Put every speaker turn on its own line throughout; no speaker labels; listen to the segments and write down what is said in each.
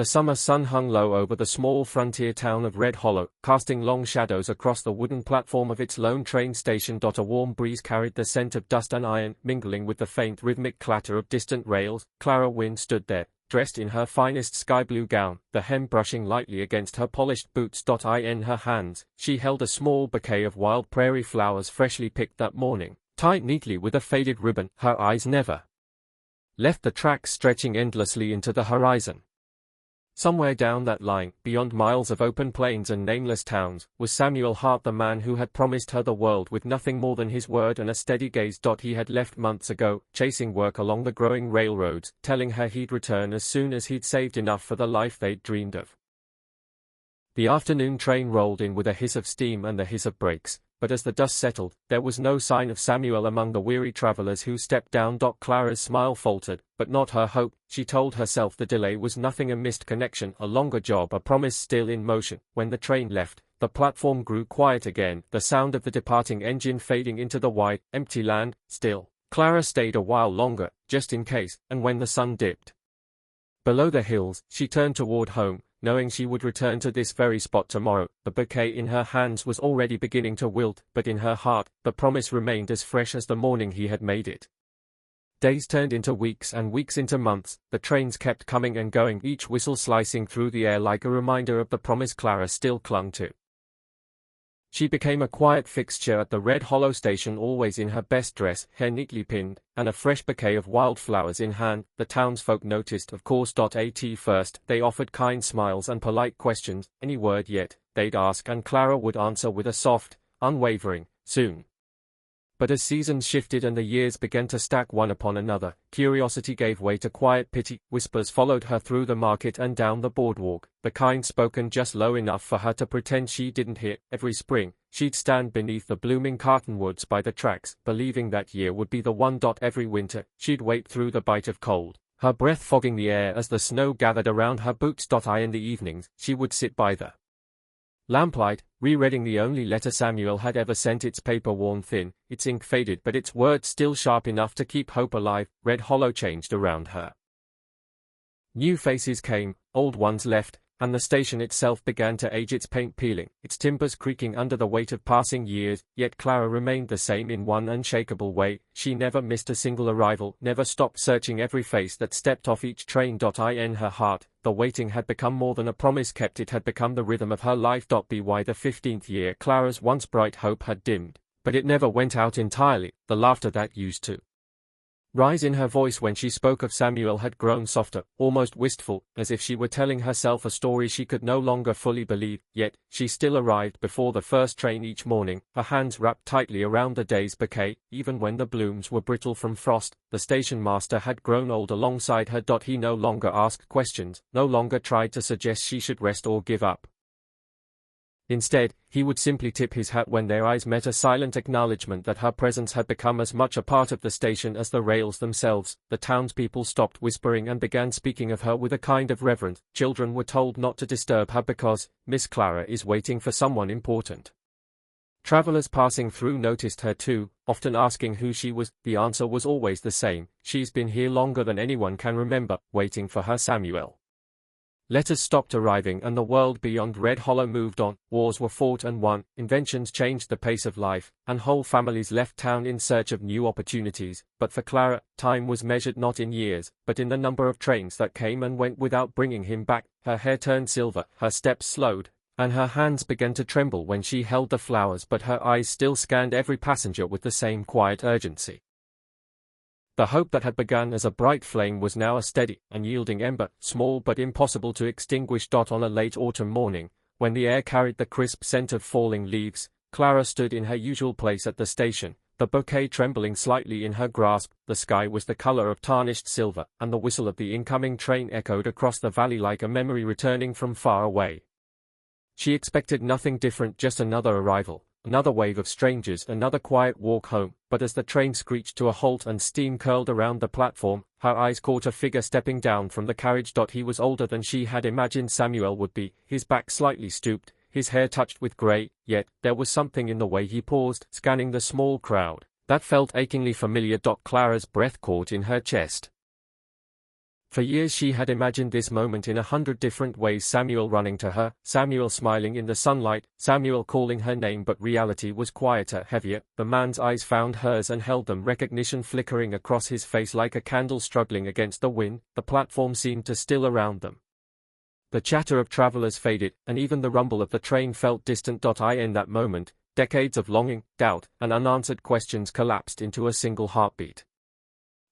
The summer sun hung low over the small frontier town of Red Hollow, casting long shadows across the wooden platform of its lone train station. A warm breeze carried the scent of dust and iron, mingling with the faint rhythmic clatter of distant rails. Clara Wynne stood there, dressed in her finest sky-blue gown, the hem brushing lightly against her polished boots. In her hands, she held a small bouquet of wild prairie flowers freshly picked that morning, tied neatly with a faded ribbon. Her eyes never left the tracks stretching endlessly into the horizon. Somewhere down that line, beyond miles of open plains and nameless towns, was Samuel Hart, the man who had promised her the world with nothing more than his word and a steady gaze. He had left months ago, chasing work along the growing railroads, telling her he'd return as soon as he'd saved enough for the life they'd dreamed of. The afternoon train rolled in with a hiss of steam and the hiss of brakes, but as the dust settled, there was no sign of Samuel among the weary travelers who stepped down. Clara's smile faltered, but not her hope. She told herself the delay was nothing, a missed connection, a longer job, a promise still in motion. When the train left, the platform grew quiet again, the sound of the departing engine fading into the wide, empty land. Still, Clara stayed a while longer, just in case, and when the sun dipped below the hills, she turned toward home, knowing she would return to this very spot tomorrow. The bouquet in her hands was already beginning to wilt, but in her heart, the promise remained as fresh as the morning he had made it. Days turned into weeks and weeks into months. The trains kept coming and going, each whistle slicing through the air like a reminder of the promise Clara still clung to. She became a quiet fixture at the Red Hollow station, always in her best dress, hair neatly pinned, and a fresh bouquet of wildflowers in hand. The townsfolk noticed, of course. At first, they offered kind smiles and polite questions. Any word yet, they'd ask, and Clara would answer with a soft, unwavering, soon. But as seasons shifted and the years began to stack one upon another, curiosity gave way to quiet pity. Whispers followed her through the market and down the boardwalk, the kind spoken just low enough for her to pretend she didn't hear. Every spring, she'd stand beneath the blooming cottonwoods by the tracks, believing that year would be the one. Every winter, she'd wait through the bite of cold, her breath fogging the air as the snow gathered around her boots. In the evenings, she would sit by the lamplight, rereading the only letter Samuel had ever sent, its paper worn thin, its ink faded, but its words still sharp enough to keep hope alive. Red Hollow changed around her. New faces came, old ones left, and the station itself began to age, its paint peeling, its timbers creaking under the weight of passing years. Yet Clara remained the same in one unshakable way. She never missed a single arrival, never stopped searching every face that stepped off each train. In her heart, the waiting had become more than a promise kept, it had become the rhythm of her life. By the 15th year, Clara's once bright hope had dimmed, but it never went out entirely. The laughter that used to rise in her voice when she spoke of Samuel had grown softer, almost wistful, as if she were telling herself a story she could no longer fully believe. Yet, she still arrived before the first train each morning, her hands wrapped tightly around the day's bouquet. Even when the blooms were brittle from frost, the station master had grown old alongside her. He no longer asked questions, no longer tried to suggest she should rest or give up. Instead, he would simply tip his hat when their eyes met, a silent acknowledgement that her presence had become as much a part of the station as the rails themselves. The townspeople stopped whispering and began speaking of her with a kind of reverence. Children were told not to disturb her because Miss Clara is waiting for someone important. Travelers passing through noticed her too, often asking who she was. The answer was always the same: she's been here longer than anyone can remember, waiting for her Samuel. Letters stopped arriving and the world beyond Red Hollow moved on. Wars were fought and won, inventions changed the pace of life, and whole families left town in search of new opportunities. But for Clara, time was measured not in years, but in the number of trains that came and went without bringing him back. Her hair turned silver, her steps slowed, and her hands began to tremble when she held the flowers, but her eyes still scanned every passenger with the same quiet urgency. The hope that had begun as a bright flame was now a steady, unyielding ember, small but impossible to extinguish. On a late autumn morning, when the air carried the crisp scent of falling leaves, Clara stood in her usual place at the station, the bouquet trembling slightly in her grasp. The sky was the color of tarnished silver, and the whistle of the incoming train echoed across the valley like a memory returning from far away. She expected nothing different, just another arrival, another wave of strangers, another quiet walk home. But as the train screeched to a halt and steam curled around the platform, her eyes caught a figure stepping down from the carriage. He was older than she had imagined Samuel would be, his back slightly stooped, his hair touched with grey, yet there was something in the way he paused, scanning the small crowd, that felt achingly familiar. Clara's breath caught in her chest. For years she had imagined this moment in 100 different ways: Samuel running to her, Samuel smiling in the sunlight, Samuel calling her name. But reality was quieter, heavier. The man's eyes found hers and held them, recognition flickering across his face like a candle struggling against the wind. The platform seemed to still around them. The chatter of travelers faded, and even the rumble of the train felt distant. In that moment, decades of longing, doubt, and unanswered questions collapsed into a single heartbeat.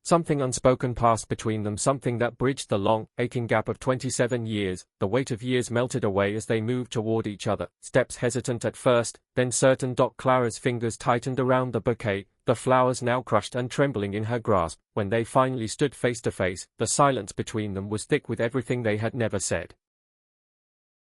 Something unspoken passed between them, something that bridged the long, aching gap of 27 years. The weight of years melted away as they moved toward each other, steps hesitant at first, then certain. Clara's fingers tightened around the bouquet, the flowers now crushed and trembling in her grasp. When they finally stood face to face, the silence between them was thick with everything they had never said.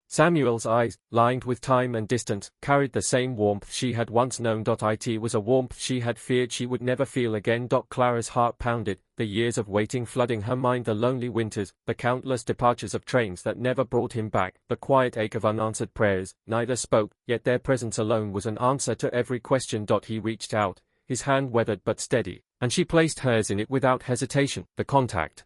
Samuel's eyes, lined with time and distance, carried the same warmth she had once known. It was a warmth she had feared she would never feel again. Clara's heart pounded, the years of waiting flooding her mind, the lonely winters, the countless departures of trains that never brought him back, the quiet ache of unanswered prayers. Neither spoke, yet their presence alone was an answer to every question. He reached out, his hand weathered but steady, and she placed hers in it without hesitation. The contact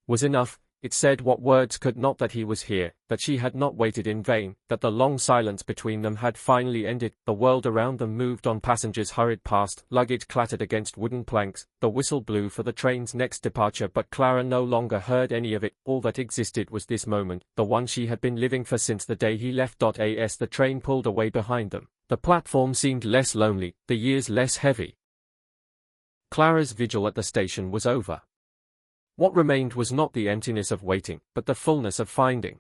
was enough. It said what words could not: that he was here, that she had not waited in vain, that the long silence between them had finally ended. The world around them moved on, passengers hurried past, luggage clattered against wooden planks, the whistle blew for the train's next departure. But Clara no longer heard any of it. All that existed was this moment, the one she had been living for since the day he left. As the train pulled away behind them, the platform seemed less lonely, the years less heavy. Clara's vigil at the station was over. What remained was not the emptiness of waiting, but the fullness of finding.